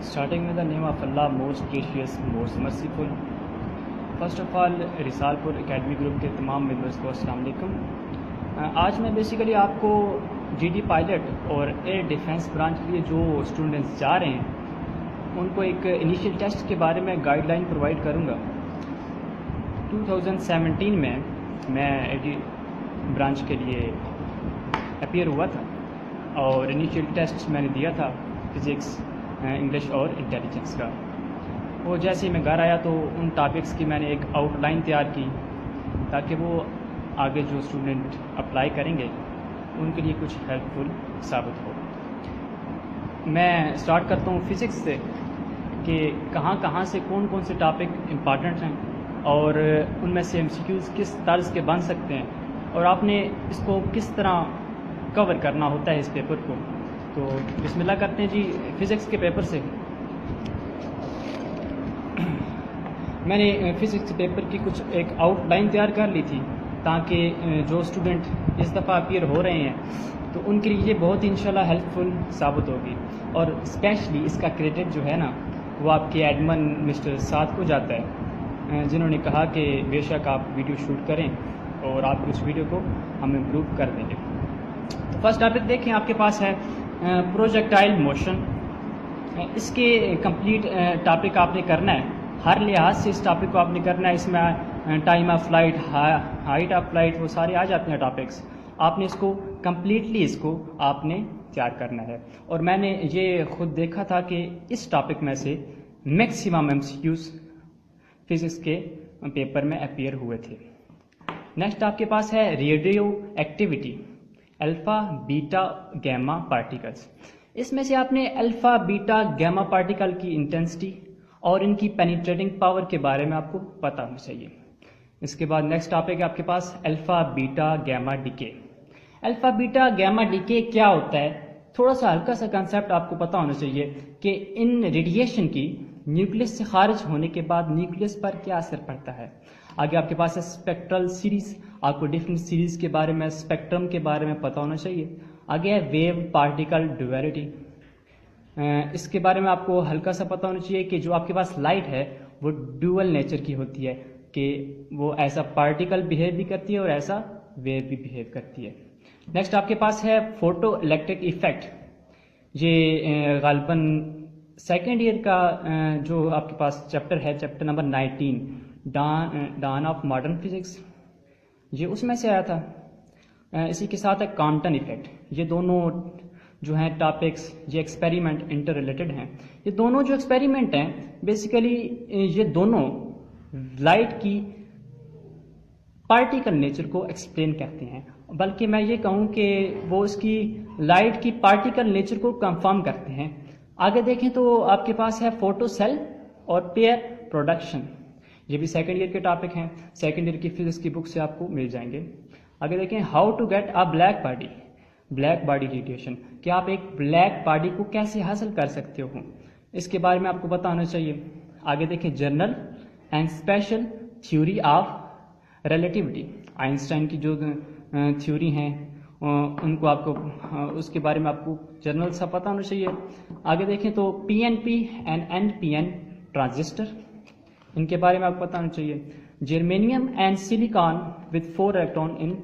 Starting with the name of Allah, most gracious, most merciful. First of all Rasalpur academy group کے تمام members کو السلام علیکم۔ آج میں بیسیکلی آپ کو جی ڈی پائلٹ اور ایئر ڈیفنس برانچ کے لیے جو اسٹوڈنٹس جا رہے ہیں ان کو ایک انیشیل ٹیسٹ کے بارے میں گائیڈ لائن پرووائڈ کروں گا۔ 2017 میں اے ڈی برانچ کے لیے اپیئر ہوا تھا اور انیشیل ٹیسٹ میں نے دیا تھا فزکس، انگلش اور انٹیلیجنس کا۔ وہ جیسے ہی میں گھر آیا تو ان ٹاپکس کی میں نے ایک آؤٹ لائن تیار کی تاکہ وہ آگے جو اسٹوڈنٹ اپلائی کریں گے ان کے لیے کچھ ہیلپ فل ثابت ہو۔ میں اسٹارٹ کرتا ہوں فزکس سے کہ کہاں سے کون سے ٹاپک امپارٹنٹ ہیں اور ان میں سے MCQs کس طرز کے بن سکتے ہیں اور آپ نے اس کو کس طرح کور کرنا ہوتا ہے اس پیپر کو۔ تو بسم اللہ کرتے ہیں جی فزکس کے پیپر سے۔ میں نے فزکس پیپر کی کچھ ایک آؤٹ لائن تیار کر لی تھی تاکہ جو اسٹوڈنٹ اس دفعہ اپیئر ہو رہے ہیں تو ان کے لیے یہ بہت انشاءاللہ ہیلپ فل ثابت ہوگی، اور اسپیشلی اس کا کریڈٹ جو ہے نا وہ آپ کے ایڈمن مسٹر سعد کو جاتا ہے، جنہوں نے کہا کہ بے شک آپ ویڈیو شوٹ کریں اور آپ اس ویڈیو کو ہم امپروو کر دیں گے۔ تو فرسٹ ٹاپک دیکھیں، آپ کے پاس ہے پروجیکٹائل موشن۔ اس کے کمپلیٹ ٹاپک آپ نے کرنا ہے، ہر لحاظ سے اس ٹاپک کو آپ نے کرنا ہے۔ اس میں time of flight, height of flight, وہ سارے آ جاتے ہیں ٹاپکس۔ آپ نے اس کو کمپلیٹلی اس کو آپ نے تیار کرنا ہے، اور میں نے یہ خود دیکھا تھا کہ اس ٹاپک میں سے میکسیمم MCQs فزکس کے پیپر میں اپیئر ہوئے تھے۔ نیکسٹ آپ کے پاس ہے radio activity, alpha beta gamma particles. اس میں سے آپ نے الفا بیٹا گیما پارٹیکل کی انٹینسٹی اور ان کی پینیٹریٹنگ پاور کے بارے میں آپ کو پتہ ہونا چاہیے۔ اس کے بعد نیکسٹ ٹاپک ہے آپ کے پاس alpha beta gamma decay. Alpha beta gamma decay کیا ہوتا ہے، تھوڑا سا ہلکا سا کنسیپٹ آپ کو پتہ ہونا چاہیے کہ ان ریڈیشن کی نیوکلس سے خارج ہونے کے بعد نیوکلس پر کیا اثر پڑتا ہے۔ آگے آپ کے پاس ہے اسپیکٹرل سیریز، آپ کو ڈفرینٹ سیریز کے بارے میں، اسپیکٹرم کے بارے میں پتہ ہونا چاہیے۔ آگے ہے ویو پارٹیکل ڈویلٹی، اس کے بارے میں آپ کو ہلکا سا پتہ ہونا چاہیے کہ جو آپ کے پاس لائٹ ہے وہ ڈوئل نیچر کی ہوتی ہے، کہ وہ ایسا پارٹیکل بیہیو بھی کرتی ہے اور ایسا ویو بھی بیہیو کرتی ہے۔ نیکسٹ آپ کے پاس ہے فوٹو الیکٹرک ایفیکٹ۔ یہ غالباً سیکنڈ ایئر کا جو آپ کے پاس چیپٹر ہے، chapter number 19 dawn of modern physics, یہ اس میں سے آیا تھا۔ اسی کے ساتھ ہے کامپٹن ایفیکٹ۔ یہ دونوں جو ہیں ٹاپکس، یہ ایکسپیریمنٹ انٹر ریلیٹڈ ہیں۔ یہ دونوں جو ایکسپیریمنٹ ہیں بیسیکلی یہ دونوں لائٹ کی پارٹیکل نیچر کو ایکسپلین کرتے ہیں، بلکہ میں یہ کہوں کہ وہ اس کی لائٹ کی پارٹیکل نیچر کو کنفرم کرتے ہیں۔ آگے دیکھیں تو آپ کے پاس ہے فوٹو سیل اور پیئر پروڈکشن، یہ بھی سیکنڈ ایئر کے ٹاپک ہیں، سیکنڈ ایئر کی فزکس کی بک سے آپ کو مل جائیں گے۔ آگے دیکھیں how to get a black body, black body radiation, کہ آپ ایک بلیک باڈی کو کیسے حاصل کر سکتے ہو، اس کے بارے میں آپ کو پتہ ہونا چاہیے۔ آگے دیکھیں general and special theory of relativity, Einstein کی جو تھیوری ہیں ان کو آپ کو اس کے بارے میں آپ کو جنرل سا پتہ ہونا چاہیے۔ آگے دیکھیں تو PNP اینڈ NPN ٹرانزسٹر، ان کے بارے میں آپ کو پتہ ہونا چاہیے۔ Germanium and silicon with 4 electron in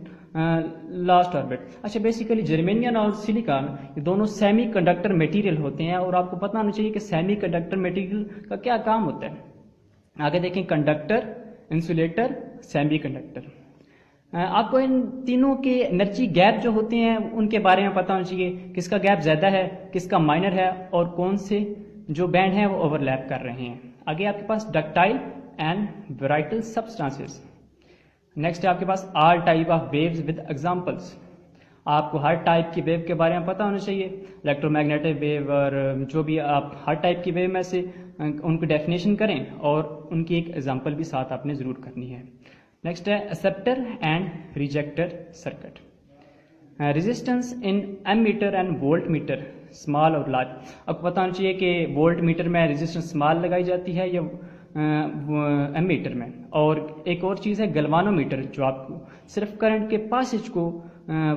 last orbit. اچھا، بیسیکلی جرمینیم اور سلیکان یہ دونوں سیمی کنڈکٹر میٹیریل ہوتے ہیں، اور آپ کو پتہ ہونا چاہیے کہ سیمی کنڈکٹر میٹیریل کا کیا کام ہوتا ہے۔ آگے دیکھیں کنڈکٹر، انسولیٹر، سیمی کنڈکٹر۔ آپ کو ان تینوں کے انرجی گیپ جو ہوتے ہیں ان کے بارے میں پتہ ہونا چاہیے، کس کا گیپ زیادہ ہے، کس کا مائنر ہے، اور کون سے جو بینڈ ہیں وہ اوور لیپ کر رہے ہیں۔ آگے آپ کے پاس ductile and brittle substances. Next ہے آپ کے پاس all type of waves with examples. آپ کو ہر ٹائپ کی ویو کے بارے میں پتہ ہونا چاہیے، الیکٹرو میگنیٹک ویو اور جو بھی آپ ہر ٹائپ کی ویو میں سے ان کی ڈیفینیشن کریں اور ان کی ایک ایگزامپل بھی ساتھ آپ نے ضرور کرنی ہے۔ نیکسٹ ہے acceptor and rejector circuit, resistance in ammeter and voltmeter, small اور لارج۔ آپ کو پتہ ہونا چاہیے کہ وولٹ میٹر میں ریزسٹنس اسمال لگائی جاتی ہے یا ایم میٹر میں، اور ایک اور چیز ہے گلوانو میٹر، جو آپ کو صرف کرنٹ کے پاسج کو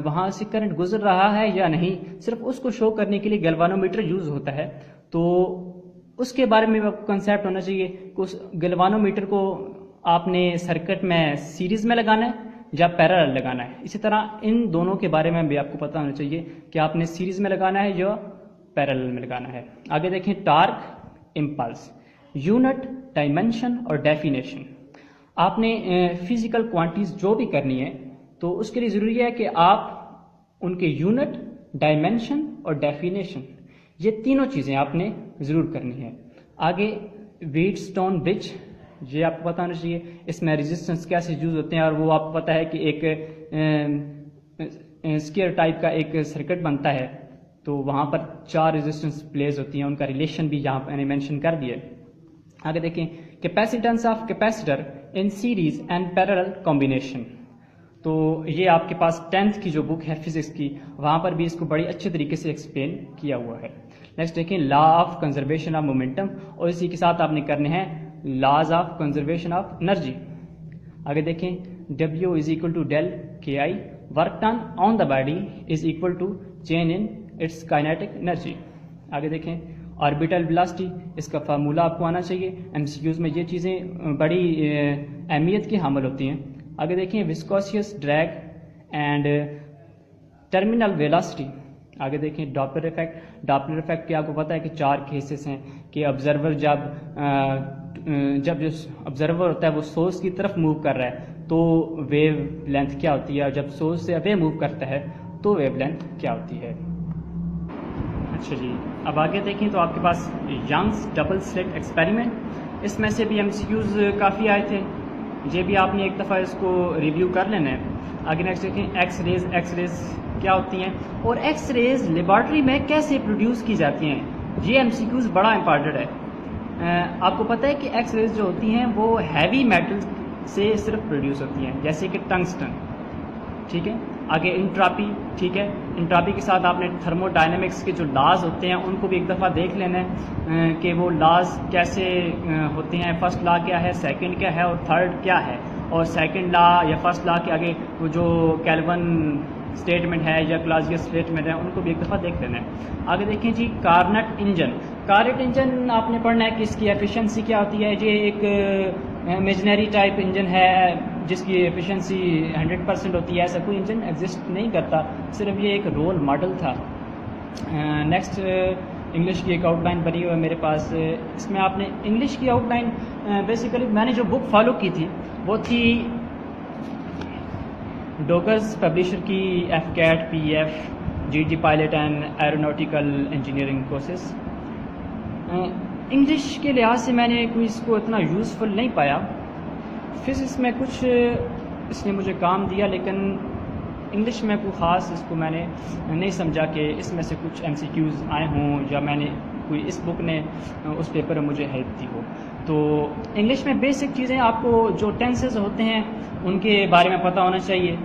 وہاں سے کرنٹ گزر رہا ہے یا نہیں، صرف اس کو شو کرنے کے لیے گلوانو میٹر یوز ہوتا ہے۔ تو اس کے بارے میں آپ کو کنسیپٹ ہونا چاہیے کہ اس گلوانومیٹر کو آپ نے سرکٹ میں سیریز میں لگانا ہے یا پیرالل لگانا ہے. اسی طرح ان دونوں کے بارے میں بھی آپ کو پتہ ہونا چاہیے کہ آپ نے سیریز میں لگانا ہے یا پیرالل میں لگانا ہے. آگے دیکھیں ٹارک امپلس، یونٹ، ڈائمینشن اور ڈیفینیشن. آپ نے فزیکل کوانٹیز جو بھی کرنی ہے تو اس کے لیے ضروری ہے کہ آپ ان کے یونٹ، ڈائمینشن اور ڈیفینیشن یہ تینوں چیزیں آپ نے ضرور کرنی ہے. آگے ویٹ سٹون برج، یہ آپ کو پتہ ہونا چاہیے اس میں ریزسٹنس کیسے یوز ہوتے ہیں، اور وہ آپ کو پتہ ہے کہ ایک اسکیئر ٹائپ کا ایک سرکٹ بنتا ہے تو وہاں پر 4 ریزسٹنس پلیز ہوتی ہیں، ان کا ریلیشن بھی یہاں میں نے مینشن کر دیا. آگے دیکھیں کیپیسیٹنس of capacitor in series and parallel combination. تو یہ آپ کے پاس 10th کی جو بک ہے فزکس کی، وہاں پر بھی اس کو بڑی اچھے طریقے سے ایکسپلین کیا ہوا ہے. نیکسٹ دیکھیں law of conservation of momentum, اور اسی کے ساتھ آپ نے کرنے ہیں laws of conservation of energy. آگے دیکھیں W is equal to del K آئی، work done on the body is equal to change in its kinetic energy. آگے دیکھیں آربیٹل ویلاسٹی، اس کا فارمولہ آپ کو آنا چاہیے. MCQs میں یہ چیزیں بڑی اہمیت کی حامل ہوتی ہیں. آگے دیکھیں وسکوسیس ڈریگ اینڈ ٹرمینل ویلاسٹی. آگے دیکھیں ڈاپلر ایفیکٹ. ڈاپلر ایفیکٹ کے آپ کو پتہ ہے کہ 4 کیسز ہیں کہ آبزرور جب جو آبزرور ہوتا ہے وہ سورس کی طرف موو کر رہا ہے تو ویو لینتھ کیا ہوتی ہے، اور جب سورس سے اوے موو کرتا ہے تو ویو لینتھ کیا ہوتی ہے. اچھا جی، اب آگے دیکھیں تو آپ کے پاس ینگس ڈبل سلٹ ایکسپیریمنٹ، اس میں سے بھی MCQs کافی آئے تھے، یہ بھی آپ نے ایک دفعہ اس کو ریویو کر لینا ہے. آگے نیکسٹ دیکھیں ایکس ریز. ایکس ریز کیا ہوتی ہیں اور ایکس ریز لیبارٹری میں کیسے پروڈیوس کی جاتی ہیں، یہ MCQs بڑا امپارٹنٹ ہے. آپ کو پتہ ہے کہ ایکس ریز جو ہوتی ہیں وہ ہیوی میٹل سے صرف پروڈیوس ہوتی ہیں، جیسے کہ ٹنگسٹن. ٹھیک ہے. آگے انٹراپی. ٹھیک ہے. انٹراپی کے ساتھ آپ نے تھرمو ڈائنامکس کے جو لاز ہوتے ہیں ان کو بھی ایک دفعہ دیکھ لینا ہے کہ وہ لاز کیسے ہوتے ہیں. فرسٹ لا کیا ہے، سیکنڈ کیا ہے اور تھرڈ کیا ہے، اور سیکنڈ لا یا فرسٹ لا کے آگے وہ جو کیلون اسٹیٹمنٹ ہے یا کلازیس اسٹیٹمنٹ ہے ان کو بھی ایک دفعہ دیکھ لینا ہے. آگے دیکھیں جی کارنٹ انجن. کارنٹ انجن آپ نے پڑھنا ہے کہ اس کی ایفیشنسی کیا ہوتی ہے. یہ ایک امیجنری ٹائپ انجن ہے جس کی ایفیشنسی 100% ہوتی ہے. ایسا کوئی انجن ایگزسٹ نہیں کرتا، صرف یہ ایک رول ماڈل تھا. نیکسٹ انگلش کی ایک آؤٹ لائن بنی ہوئی ہے میرے پاس. اس میں آپ نے انگلش کی آؤٹ لائن بیسیکلی میں نے جو بک فالو کی تھی وہ تھی ڈوگرز پبلشر کی FCAT PF GT pilot and aeronautical engineering courses. English کے لحاظ سے میں نے کوئی اس کو اتنا یوزفل نہیں پایا. فزکس میں کچھ اس نے مجھے کام دیا، لیکن انگلش میں کوئی خاص اس کو میں نے نہیں سمجھا کہ اس میں سے کچھ MCQs آئے ہوں یا میں نے کوئی اس بک نے اس پیپر میں مجھے ہیلپ دی ہو. تو انگلش میں بیسک چیزیں آپ کو جو ٹینسز ہوتے ہیں ان کے بارے میں پتہ ہونا چاہیے،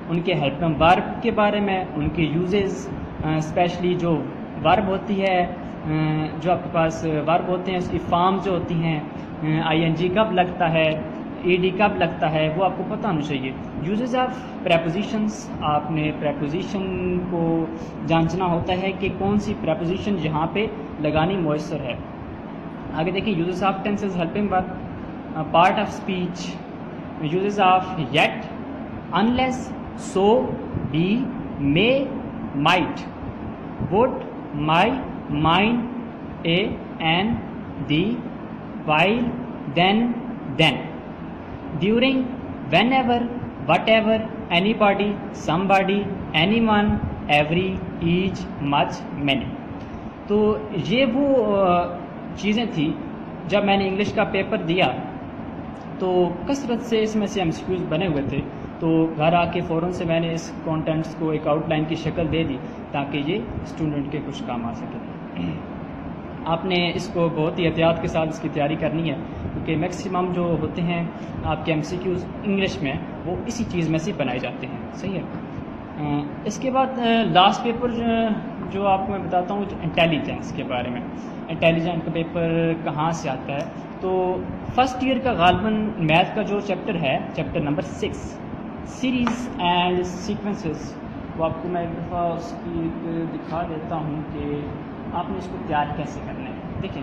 ان کے ہیلپنگ ورب کے بارے میں، ان کے یوزز، اسپیشلی جو ورب ہوتی ہے، جو آپ کے پاس ورب ہوتے ہیں اس کی فارم جو ہوتی ہیں، ING کب لگتا ہے، ED کب لگتا ہے، وہ آپ کو پتہ ہونا چاہیے. Uses of prepositions. آپ نے پریپوزیشن کو جانچنا ہوتا ہے کہ کون سی پریپوزیشن یہاں پہ لگانی میسر ہے. آگے دیکھیں uses of tenses helping verb. Part of speech. Uses of it, unless, so, be, may, might, would, my, mine, a, an, the, while, then, during, whenever, whatever, anybody, somebody, anyone, every, each, much, many. تو یہ وہ چیزیں تھیں جب میں نے English کا paper دیا تو کثرت سے اس میں سے MCQs بنے ہوئے تھے. تو گھر آ کے فوراً سے میں نے اس کانٹینٹس کو ایک آؤٹ لائن کی شکل دے دی تاکہ یہ اسٹوڈنٹ کے کچھ کام آ سکے. آپ نے اس کو بہت ہی احتیاط کے ساتھ اس کی تیاری کرنی ہے کیونکہ میکسیمم جو ہوتے ہیں آپ کے MCQs انگلش میں وہ اسی چیز میں سے بنائے جاتے ہیں. صحیح ہے. اس کے بعد لاسٹ پیپر جو آپ کو میں بتاتا ہوں انٹیلیجنس کے بارے میں. انٹیلیجنس کا پیپر کہاں سے آتا ہے؟ تو فرسٹ ایئر کا غالباً میتھ کا جو چیپٹر ہے، chapter number 6 series and sequences, وہ آپ کو میں ایک دفعہ اس کی دکھا دیتا ہوں کہ آپ نے اس کو تیار کیسے کرنا ہے. دیکھیں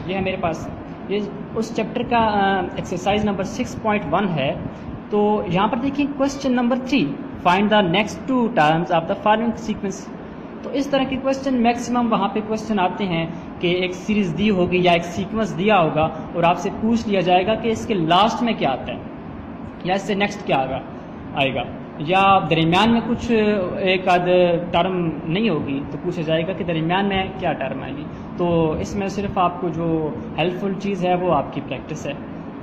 یہ ہے میرے پاس، یہ اس چیپٹر کا ایکسرسائز نمبر 6.1 ہے. تو یہاں پر دیکھیں question number 3، find the next 2 terms of the following sequence. تو اس طرح کے کویسچن میکسیمم وہاں پہ کویسچن آتے ہیں کہ ایک سیریز دی ہوگی یا ایک سیکوینس دیا ہوگا اور آپ سے پوچھ لیا جائے گا کہ اس کے لاسٹ میں کیا آتا ہے یا اس سے نیکسٹ کیا آئے گا، یا درمیان میں کچھ ایک آدھ ٹرم نہیں ہوگی تو پوچھا جائے گا کہ درمیان میں کیا ٹرم آئے گی. تو اس میں صرف آپ کو جو ہیلپ فل چیز ہے وہ آپ کی پریکٹس ہے.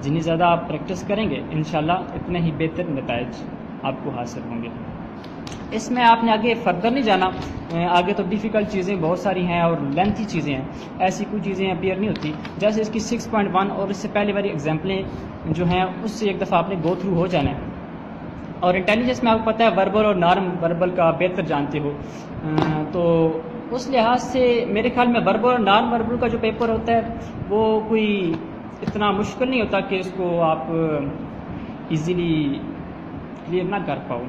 جتنی زیادہ آپ پریکٹس کریں گے انشاءاللہ اتنے ہی بہتر نتائج آپ کو حاصل ہوں گے. اس میں آپ نے آگے فردر نہیں جانا، آگے تو ڈیفیکلٹ چیزیں بہت ساری ہیں اور لینتھی چیزیں ہیں، ایسی کوئی چیزیں اپیئر نہیں ہوتی. جیسے اس کی 6.1 اور اس سے پہلے والی ایگزامپلیں جو ہیں اس سے ایک دفعہ آپ نے گو تھرو ہو جانا ہے. اور انٹیلیجنس میں آپ کو پتہ ہے وربل اور نارم وربل کا بہتر جانتے ہو، تو اس لحاظ سے میرے خیال میں وربل اور نارم وربل کا جو پیپر ہوتا ہے وہ کوئی اتنا مشکل نہیں ہوتا کہ اس کو آپ ایزیلی کلیئر نہ کر پاؤ.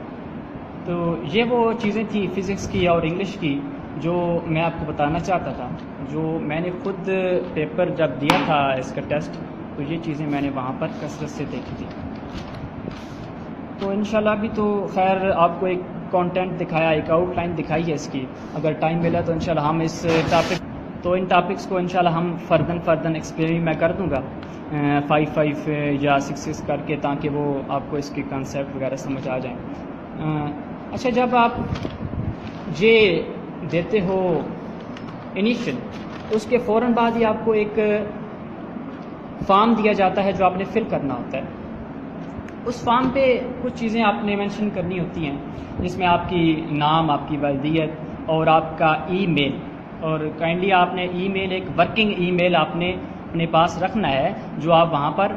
تو یہ وہ چیزیں تھیں فزکس کی اور انگلش کی جو میں آپ کو بتانا چاہتا تھا، جو میں نے خود پیپر جب دیا تھا اس کا ٹیسٹ تو یہ چیزیں میں نے وہاں پر کثرت سے دیکھی تھی. تو انشاءاللہ ابھی تو خیر آپ کو ایک کانٹینٹ دکھایا، ایک آؤٹ لائن دکھائی ہے اس کی. اگر ٹائم ملا تو انشاءاللہ ہم اس ان ٹاپکس کو انشاءاللہ ہم فردن ایکسپلین میں کر دوں گا 5 یا 6 کر کے، تاکہ وہ آپ کو اس کے کانسیپٹ وغیرہ سمجھ آ جائیں. اچھا، جب آپ یہ دیتے ہو انیشل اس کے فوراً بعد ہی آپ کو ایک فارم دیا جاتا ہے جو آپ نے فل کرنا ہوتا ہے. اس فارم پہ کچھ چیزیں آپ نے مینشن کرنی ہوتی ہیں، جس میں آپ کی نام، آپ کی والدیت اور آپ کا ای میل. اور کائنڈلی آپ نے ای میل، ایک ورکنگ ای میل آپ نے اپنے پاس رکھنا ہے جو آپ وہاں پر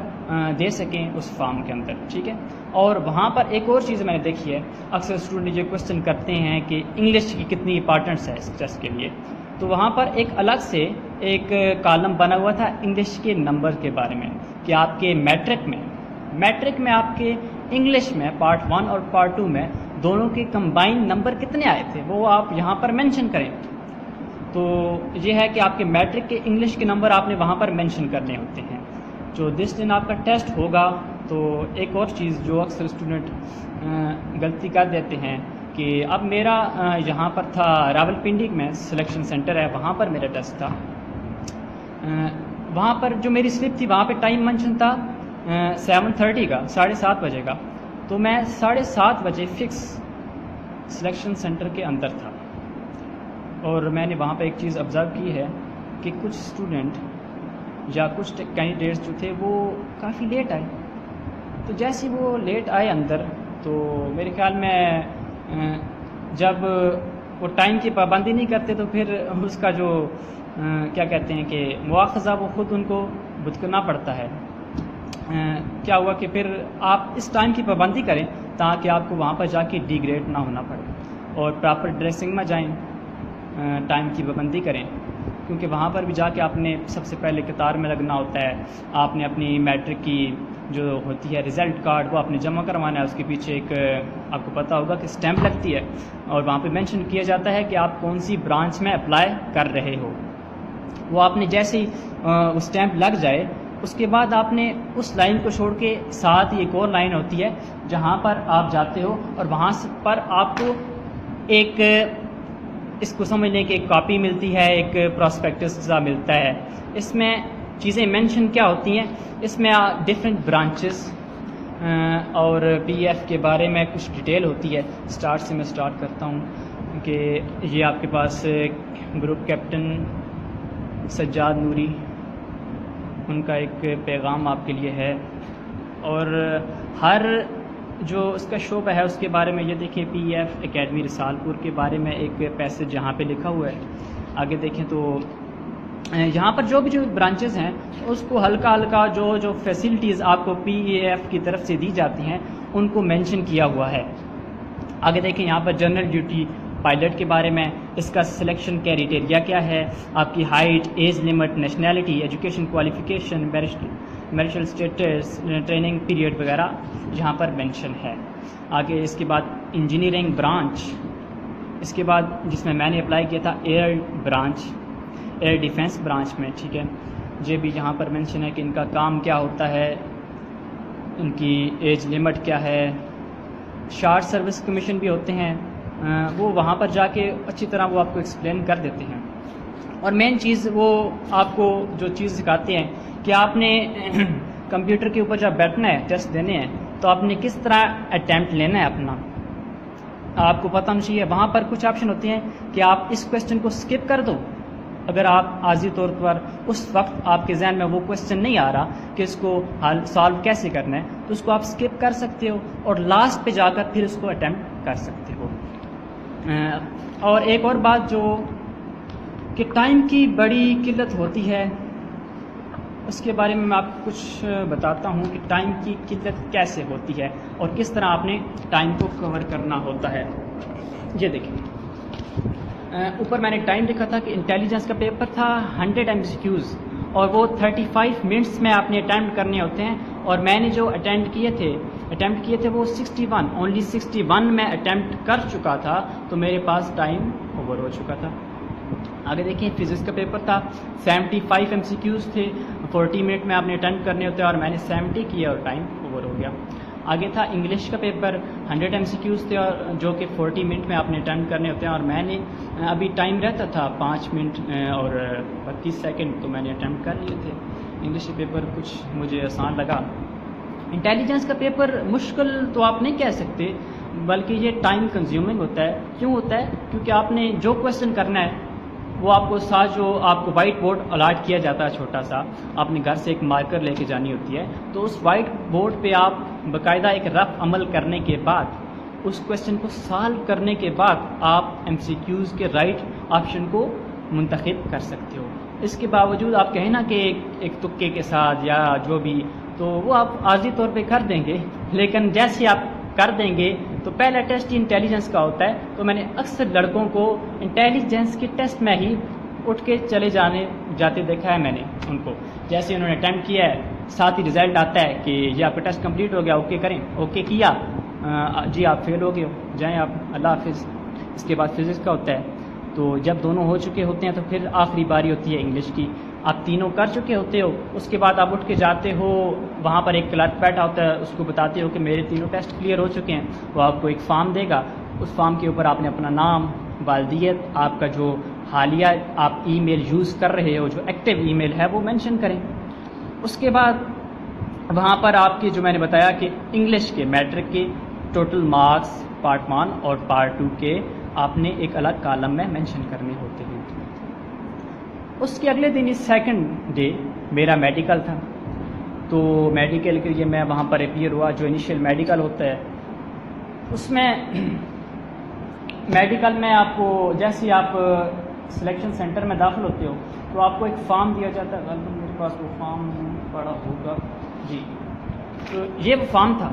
دے سکیں اس فارم کے اندر، ٹھیک ہے. اور وہاں پر ایک اور چیز میں نے دیکھی ہے، اکثر اسٹوڈنٹ یہ کوشچن کرتے ہیں کہ انگلش کی کتنی امپارٹنس ہے اس ٹیسٹ کے لیے. تو وہاں پر ایک الگ سے ایک کالم بنا ہوا تھا انگلش کے نمبر کے بارے میں، کہ آپ کے میٹرک میں آپ کے انگلش میں پارٹ 1 اور پارٹ 2 میں دونوں کے کمبائن نمبر کتنے آئے تھے وہ آپ یہاں پر مینشن کریں. تو یہ ہے کہ آپ کے میٹرک کے انگلش کے نمبر آپ نے وہاں پر مینشن کرنے ہوتے ہیں. جو جس دن آپ کا ٹیسٹ ہوگا تو ایک اور چیز جو اکثر اسٹوڈنٹ غلطی کر دیتے ہیں کہ اب میرا یہاں پر تھا راولپنڈی میں سلیکشن سینٹر ہے، وہاں پر میرا ٹیسٹ تھا. وہاں پر جو میری سلپ تھی وہاں پہ ٹائم مینشن تھا 7:30 کا، 7:30 بجے کا. تو میں 7:30 بجے فکس سلیکشن سینٹر کے اندر تھا. اور میں نے وہاں پہ ایک چیز آبزرو کی ہے کہ کچھ اسٹوڈنٹ یا کچھ کینڈیڈیٹس جو تھے وہ کافی لیٹ آئے. تو جیسے وہ لیٹ آئے اندر تو میرے خیال میں جب وہ ٹائم کی پابندی نہیں کرتے تو پھر اس کا جو کیا کہتے ہیں کہ مواخذہ وہ خود ان کو بھگتنا پڑتا ہے. کیا ہوا کہ پھر آپ اس ٹائم کی پابندی کریں تاکہ آپ کو وہاں پر جا کے ڈی گریڈ نہ ہونا پڑے، اور پراپر ڈریسنگ میں جائیں، ٹائم کی پابندی کریں، کیونکہ وہاں پر بھی جا کے آپ نے سب سے پہلے قطار میں لگنا ہوتا ہے. آپ نے اپنی میٹرک کی جو ہوتی ہے رزلٹ کارڈ وہ آپ نے جمع کروانا ہے. اس کے پیچھے ایک آپ کو پتہ ہوگا کہ اسٹیمپ لگتی ہے اور وہاں پہ مینشن کیا جاتا ہے کہ آپ کون سی برانچ میں اپلائی کر رہے ہو. وہ آپ نے جیسے ہی اسٹیمپ لگ جائے اس کے بعد آپ نے اس لائن کو چھوڑ کے ساتھ ہی ایک اور لائن ہوتی ہے جہاں پر آپ جاتے ہو اور وہاں پر آپ کو ایک اس کو سمجھنے کی ایک کاپی ملتی ہے، ایک پراسپیکٹس سا ملتا ہے. اس میں چیزیں مینشن کیا ہوتی ہیں، اس میں ڈفرینٹ برانچز اور پی ایف کے بارے میں کچھ ڈیٹیل ہوتی ہے. اسٹارٹ سے میں اسٹارٹ کرتا ہوں کہ یہ آپ کے پاس گروپ کیپٹن سجاد نوری، ان کا ایک پیغام آپ کے لیے ہے. اور ہر جو اس کا شعبہ ہے اس کے بارے میں یہ دیکھیں، پی ایف اکیڈمی رسال پور کے بارے میں ایک پیسج جہاں پہ لکھا ہوا ہے. آگے دیکھیں تو یہاں پر جو بھی جو برانچز ہیں اس کو ہلکا جو فیسلٹیز آپ کو پی ایف کی طرف سے دی جاتی ہیں ان کو مینشن کیا ہوا ہے. آگے دیکھیں یہاں پر جنرل ڈیوٹی پائلٹ کے بارے میں، اس کا سلیکشن کرائٹیریا کیا ہے، آپ کی height, age limit, nationality, education qualification, marital status, training period وغیرہ یہاں پر مینشن ہے. آگے اس کے بعد انجینئرنگ برانچ، اس کے بعد جس میں نے اپلائی کیا تھا air branch, air defence branch میں، ٹھیک ہے. یہ بھی یہاں پر مینشن ہے کہ ان کا کام کیا ہوتا ہے، ان کی ایج لمٹ کیا ہے. شارٹ سروس کمیشن بھی ہوتے ہیں، وہ وہاں پر جا کے اچھی طرح وہ آپ کو ایکسپلین کر دیتے ہیں. اور مین چیز وہ آپ کو جو چیز سکھاتے ہیں کہ آپ نے کمپیوٹر کے اوپر جب بیٹھنا ہے ٹیسٹ دینے ہیں تو آپ نے کس طرح اٹیمپٹ لینا ہے اپنا، آپ کو پتہ ہونا چاہیے. وہاں پر کچھ آپشن ہوتے ہیں کہ آپ اس کویسچن کو اسکپ کر دو، اگر آپ عارضی طور پر اس وقت آپ کے ذہن میں وہ کویسچن نہیں آ رہا کہ اس کو حل سالو کیسے کرنا ہے تو اس کو آپ اسکپ کر سکتے ہو اور لاسٹ پہ جا کر پھر اس کو اٹیمپٹ کر سکتے ہو. اور ایک اور بات جو کہ ٹائم کی بڑی قلت ہوتی ہے، اس کے بارے میں آپ کو کچھ بتاتا ہوں کہ ٹائم کی قلت کیسے ہوتی ہے اور کس طرح آپ نے ٹائم کو کور کرنا ہوتا ہے. یہ دیکھیں اوپر میں نے ٹائم لکھا تھا کہ انٹیلیجنس کا پیپر تھا 100 MCQs اور وہ 35 منٹس میں آپ نے اٹیمپٹ کرنے ہوتے ہیں، اور میں نے جو اٹیمپٹ کیے تھے وہ 61 میں اٹیمپٹ کر چکا تھا، تو میرے پاس ٹائم اوور ہو چکا تھا. آگے دیکھیں فزکس کا پیپر تھا 75 MCQs تھے، 40 منٹ میں آپ نے اٹیمپٹ کرنے ہوتے ہیں اور میں نے 70 کیا اور ٹائم اوور ہو گیا. آگے تھا انگلش کا پیپر 100 MCQs تھے اور جو کہ 40 منٹ میں آپ نے اٹیمپٹ کرنے ہوتے ہیں، اور میں نے ابھی ٹائم رہتا تھا 5 منٹ اور 32 سیکنڈ، تو میں نے اٹیمپٹ کر لیے تھے. انگلش کا پیپر کچھ مجھے آسان لگا. انٹیلیجنس کا پیپر مشکل تو آپ نہیں کہہ سکتے، بلکہ یہ ٹائم کنزیومنگ ہوتا ہے. کیوں ہوتا ہے؟ کیونکہ آپ نے جو کویسچن کرنا ہے وہ آپ کو ساتھ جو آپ کو وائٹ بورڈ الاٹ کیا جاتا ہے چھوٹا سا، آپ نے گھر سے ایک مارکر لے کے جانی ہوتی ہے، تو اس وائٹ بورڈ پہ آپ باقاعدہ ایک رف عمل کرنے کے بعد اس کویسچن کو سالو کرنے کے بعد آپ MCQs کے رائٹ آپشن کو منتخب کر سکتے ہو. اس کے باوجود آپ کہیں نا کہ ایک تکے کے ساتھ یا جو بھی، تو وہ آپ عارضی طور پہ کر دیں گے، لیکن جیسے آپ کر دیں گے تو پہلا ٹیسٹ ہی انٹیلیجنس کا ہوتا ہے. تو میں نے اکثر لڑکوں کو انٹیلیجنس کے ٹیسٹ میں ہی اٹھ کے چلے جاتے دیکھا ہے. میں نے ان کو جیسے انہوں نے اٹیمپٹ کیا ہے ساتھ ہی رزلٹ آتا ہے کہ یہ آپ کا ٹیسٹ کمپلیٹ ہو گیا، اوکے کریں، اوکے کیا، جی آپ فیل ہو گئے ہو، جائیں آپ، اللہ حافظ. اس کے بعد فزکس کا ہوتا ہے، تو جب دونوں ہو چکے ہوتے ہیں تو پھر آخری باری ہوتی ہے انگلش کی. آپ تینوں کر چکے ہوتے ہو، اس کے بعد آپ اٹھ کے جاتے ہو، وہاں پر ایک کلرک بیٹھا ہوتا ہے، اس کو بتاتے ہو کہ میرے تینوں ٹیسٹ کلیئر ہو چکے ہیں. وہ آپ کو ایک فارم دے گا، اس فارم کے اوپر آپ نے اپنا نام، والدیت، آپ کا جو حالیہ آپ ای میل یوز کر رہے ہو، جو ایکٹیو ای میل ہے وہ مینشن کریں. اس کے بعد وہاں پر آپ کی جو میں نے بتایا کہ انگلش کے میٹرک کے ٹوٹل مارکس پارٹ 1 اور پارٹ 2 کے آپ نے ایک الگ کالم میں مینشن کرنے ہوتے ہیں. اس کے اگلے دن سیکنڈ ڈے میرا میڈیکل تھا، تو میڈیکل کے لیے میں وہاں پر اپیئر ہوا. جو انیشیل میڈیکل ہوتا ہے اس میں میڈیکل میں آپ کو جیسے آپ سلیکشن سینٹر میں داخل ہوتے ہو تو آپ کو ایک فارم دیا جاتا ہے، میرے پاس وہ فارم پڑا ہوگا جی. تو یہ وہ فارم تھا،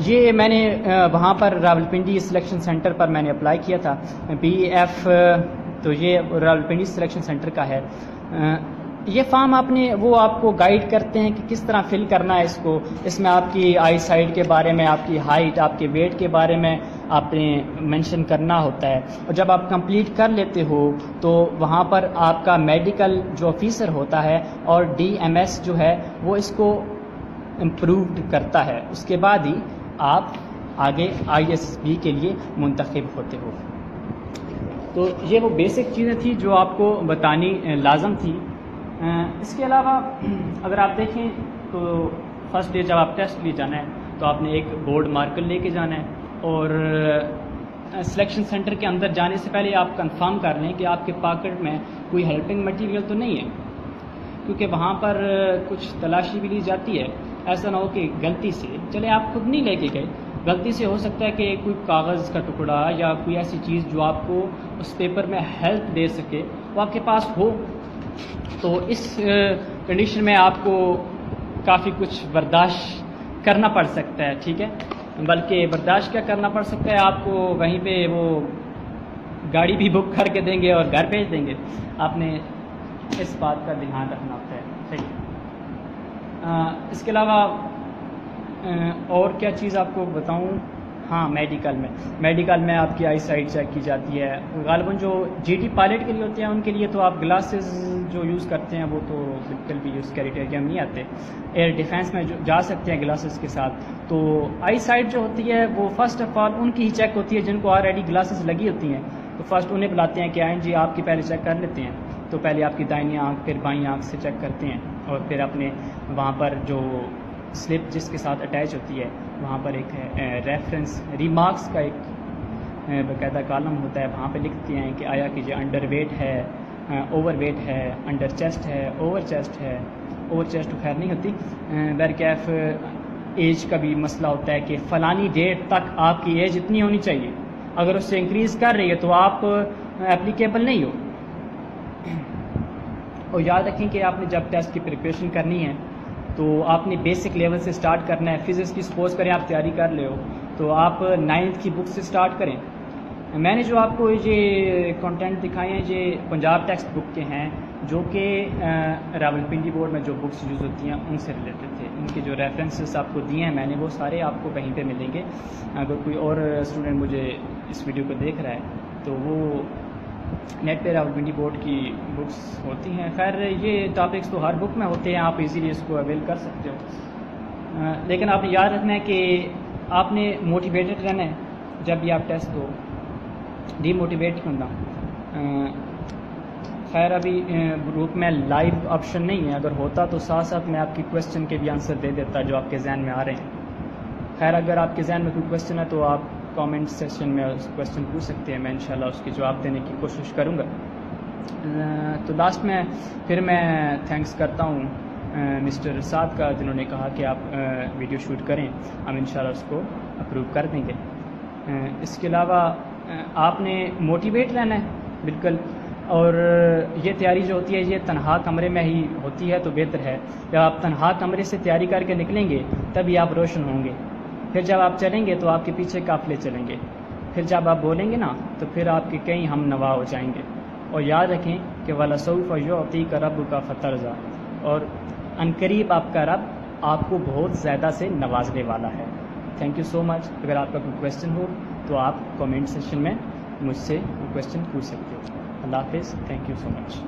یہ میں نے وہاں پر راولپنڈی سلیکشن سینٹر پر میں نے اپلائی کیا تھا BF، تو یہ راولپنڈی سلیکشن سینٹر کا ہے. یہ فارم وہ آپ کو گائیڈ کرتے ہیں کہ کس طرح فل کرنا ہے اس کو. اس میں آپ کی آئی سائٹ کے بارے میں، آپ کی ہائٹ، آپ کے ویٹ کے بارے میں آپ نے مینشن کرنا ہوتا ہے. اور جب آپ کمپلیٹ کر لیتے ہو تو وہاں پر آپ کا میڈیکل جو آفیسر ہوتا ہے اور DMS جو ہے وہ اس کو امپرووڈ کرتا ہے. اس کے بعد ہی آپ آگے ISB کے لیے منتخب ہوتے ہو. تو یہ وہ بیسک چیزیں تھیں جو آپ کو بتانی لازم تھی. اس کے علاوہ اگر آپ دیکھیں تو فرسٹ ڈے جب آپ ٹیسٹ لیے جانا ہے تو آپ نے ایک بورڈ مارکر لے کے جانا ہے، اور سلیکشن سینٹر کے اندر جانے سے پہلے آپ کنفرم کر لیں کہ آپ کے پاکٹ میں کوئی ہیلپنگ مٹیریل تو نہیں ہے، کیونکہ وہاں پر کچھ تلاشی بھی لی جاتی ہے. ایسا نہ ہو کہ غلطی سے چلے آپ خود نہیں لے کے گئے، غلطی سے ہو سکتا ہے کہ کوئی کاغذ کا ٹکڑا یا کوئی ایسی چیز جو آپ کو اس پیپر میں ہیلپ دے سکے وہ آپ کے پاس ہو. تو اس کنڈیشن میں آپ کو کافی کچھ برداشت کرنا پڑ سکتا ہے، ٹھیک ہے. بلکہ برداشت کیا کرنا پڑ سکتا ہے، آپ کو وہیں پہ وہ گاڑی بھی بک کر کے دیں گے اور گھر بھیج دیں گے. آپ نے اس بات کا دھیان رکھنا ہوتا ہے. صحیح. اس کے علاوہ اور کیا چیز آپ کو بتاؤں، ہاں میڈیکل میں آپ کی آئی سائٹ چیک کی جاتی ہے. غالباً جو جی ٹی پائلٹ کے لیے ہوتے ہیں ان کے لیے تو آپ گلاسز جو یوز کرتے ہیں وہ تو بالکل بھی اس کریٹیریا میں نہیں آتے. ایئر ڈیفینس میں جو جا سکتے ہیں گلاسز کے ساتھ. تو آئی سائٹ جو ہوتی ہے وہ فرسٹ آف آل ان کی ہی چیک ہوتی ہے جن کو آلریڈی گلاسز لگی ہوتی ہیں. تو فرسٹ انہیں بلاتے ہیں کہ آئیں جی آپ کی پہلے چیک کر لیتے ہیں. تو پہلے آپ کی دائنی آنکھ پھر بائیں آنکھ سے چیک کرتے ہیں اور پھر اپنے وہاں پر جو سلپ جس کے ساتھ اٹیچ ہوتی ہے وہاں پر ایک ریفرنس ریمارکس کا ایک باقاعدہ کالم ہوتا ہے. وہاں پہ لکھتے ہیں کہ آیا کہ یہ انڈر ویٹ ہے, اوور ویٹ ہے, انڈر چیسٹ ہے, اوور چیسٹ ہے. اوور چیسٹ تو خیر نہیں ہوتی. بیرکیف ایج کا بھی مسئلہ ہوتا ہے کہ فلانی ڈیٹ تک آپ کی ایج اتنی ہونی چاہیے, اگر اس سے انکریز کر رہی ہے تو آپ اپلیکیبل نہیں ہو. اور یاد رکھیں کہ آپ نے جب ٹیسٹ کی پریپریشن کرنی ہے تو آپ نے بیسک لیول سے سٹارٹ کرنا ہے. فزکس کی سپوز کریں آپ تیاری کر لے ہو تو آپ 9th کی بک سے سٹارٹ کریں. میں نے جو آپ کو یہ کنٹینٹ دکھائے ہیں یہ پنجاب ٹیکسٹ بک کے ہیں جو کہ راولپنڈی بورڈ میں جو بکس یوز ہوتی ہیں ان سے ریلیٹڈ تھے. ان کے جو ریفرنسز آپ کو دیے ہیں میں نے وہ سارے آپ کو کہیں پہ ملیں گے. اگر کوئی اور اسٹوڈنٹ مجھے اس ویڈیو کو دیکھ رہا ہے تو وہ نیٹ پہ راولپنڈی بورڈ کی بکس ہوتی ہیں. خیر یہ ٹاپکس تو ہر بک میں ہوتے ہیں, آپ ایزیلی اس کو اویل کر سکتے ہو. لیکن آپ نے یاد رکھنا ہے کہ آپ نے موٹیویٹڈ رہنا ہے جب بھی آپ ٹیسٹ دو, ڈی موٹیویٹ کرنا. خیر ابھی گروپ میں لائیو آپشن نہیں ہے, اگر ہوتا تو ساتھ ساتھ میں آپ کی کویسچن کے بھی آنسر دے دیتا جو آپ کے ذہن میں آ رہے ہیں. خیر اگر آپ کے ذہن میں کوئی کویسچن ہے تو آپ کامنٹ سیکشن میں اس کویسچن پوچھ سکتے ہیں, میں انشاءاللہ اس کے جواب دینے کی کوشش کروں گا. تو لاسٹ میں پھر میں تھینکس کرتا ہوں مسٹر سعد کا جنہوں نے کہا کہ آپ ویڈیو شوٹ کریں, ہم انشاءاللہ اس کو اپروو کر دیں گے. اس کے علاوہ آپ نے موٹیویٹ رہنا ہے بالکل, اور یہ تیاری جو ہوتی ہے یہ تنہا کمرے میں ہی ہوتی ہے تو بہتر ہے. جب آپ تنہا کمرے سے تیاری کر کے نکلیں گے تبھی آپ روشن ہوں گے. پھر جب آپ چلیں گے تو آپ کے پیچھے قافلے چلیں گے. پھر جب آپ بولیں گے نا تو پھر آپ کے کئی ہم نوا ہو جائیں گے. اور یاد رکھیں کہ وَلَسَوْفَ يُعْطِيكَ رَبُّكَ فَتَرْضَىٰ, اور عنقریب آپ کا رب آپ کو بہت زیادہ سے نوازنے والا ہے. تھینک یو سو مچ. اگر آپ کا کوئی کویسچن ہو تو آپ کامنٹ سیکشن میں مجھ سے کوئی کویسچن پوچھ سکتے ہو. اللہ حافظ. Thank you so much.